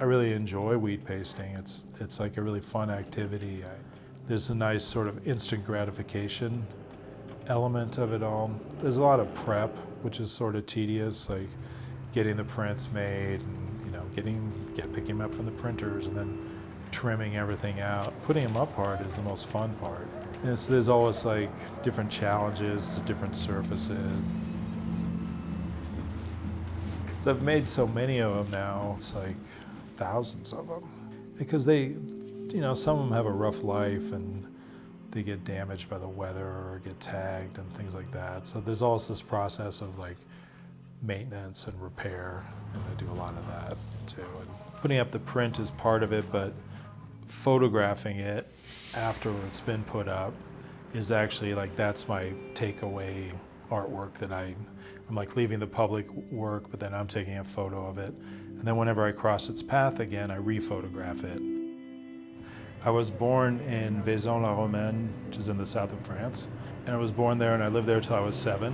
I really enjoy wheat pasting. It's like a really fun activity. There's a nice sort of instant gratification element of it all. There's a lot of prep, which is sort of tedious, like getting the prints made, and, you know, picking them up from the printers, and then trimming everything out. Putting them up part is the most fun part. And there's always like different challenges to different surfaces. So I've made so many of them now, it's like thousands of them. Because some of them have a rough life and they get damaged by the weather or get tagged and things like that. So there's also this process of like maintenance and repair, and I do a lot of that too. And putting up the print is part of it, but photographing it after it's been put up is actually like, that's my takeaway artwork that I'm like leaving the public work, but then I'm taking a photo of it. And then whenever I cross its path again, I re-photograph it. I was born in Vaison-la-Romaine, which is in the south of France. And I was born there and I lived there till I was 7.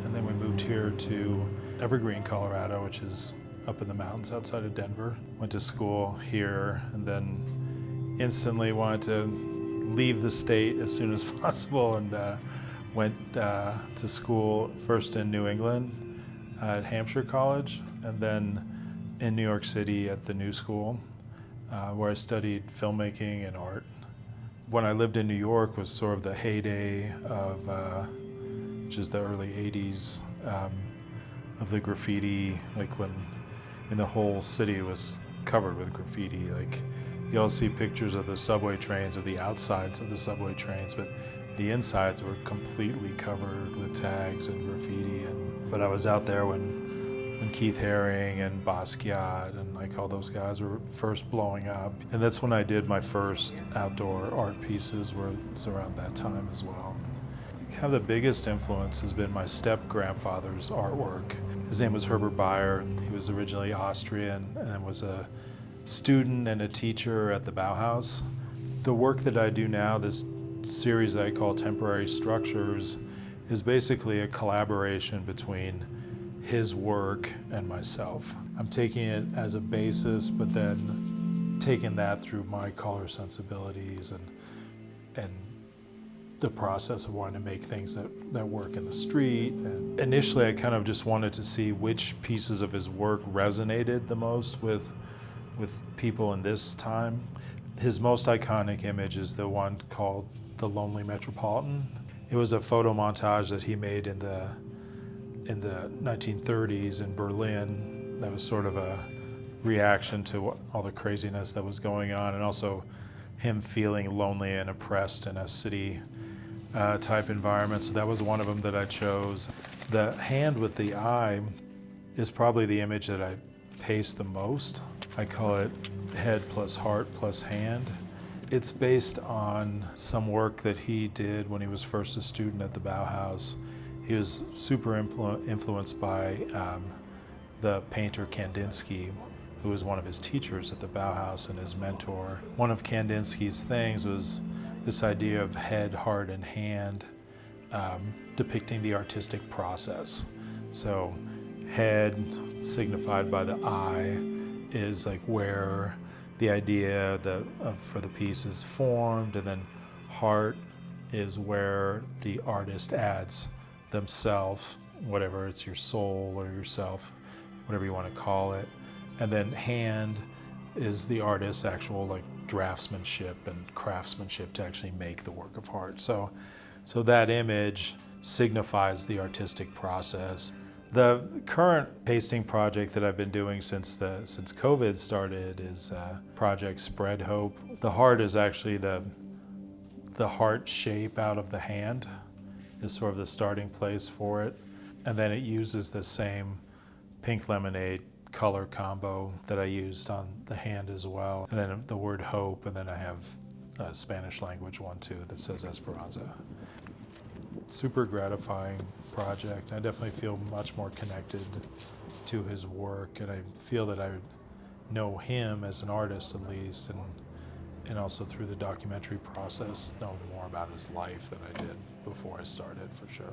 And then we moved here to Evergreen, Colorado, which is up in the mountains outside of Denver. Went to school here and then instantly wanted to leave the state as soon as possible, and went to school first in New England at Hampshire College, and then in New York City at the New School, where I studied filmmaking and art. When I lived in New York was sort of the heyday of, which is the early 80s, of the graffiti, like when the whole city was covered with graffiti. Like, you all see pictures of the subway trains, of the outsides of the subway trains, but the insides were completely covered with tags and graffiti. But I was out there when Keith Haring and Basquiat and like all those guys were first blowing up. And that's when I did my first outdoor art pieces, was around that time as well. Kind of the biggest influence has been my step-grandfather's artwork. His name was Koko Bayer. He was originally Austrian and was a student and a teacher at the Bauhaus. The work that I do now, this series that I call Temporary Structures, is basically a collaboration between his work and myself. I'm taking it as a basis, but then taking that through my color sensibilities and the process of wanting to make things that work in the street. And initially, I kind of just wanted to see which pieces of his work resonated the most with people in this time. His most iconic image is the one called The Lonely Metropolitan. It was a photo montage that he made in the 1930s in Berlin. That was sort of a reaction to all the craziness that was going on, and also him feeling lonely and oppressed in a city type environment. So that was one of them that I chose. The hand with the eye is probably the image that I paste the most. I call it head plus heart plus hand. It's based on some work that he did when he was first a student at the Bauhaus. He was super influenced by the painter Kandinsky, who was one of his teachers at the Bauhaus and his mentor. One of Kandinsky's things was this idea of head, heart, and hand, depicting the artistic process. So head, signified by the eye, is like where the idea for the piece is formed, and then heart is where the artist adds themselves, whatever, it's your soul or yourself, whatever you want to call it. And then hand is the artist's actual like draftsmanship and craftsmanship to actually make the work of art. So that image signifies the artistic process. The current pasting project that I've been doing since COVID started is Project Spread Hope. The heart is actually the heart shape out of the hand is sort of the starting place for it. And then it uses the same pink lemonade color combo that I used on the hand as well. And then the word hope, and then I have a Spanish language one too that says Esperanza. Super gratifying project. I definitely feel much more connected to his work, and I feel that I know him as an artist at least, and also through the documentary process know more about his life than I did before I started, for sure.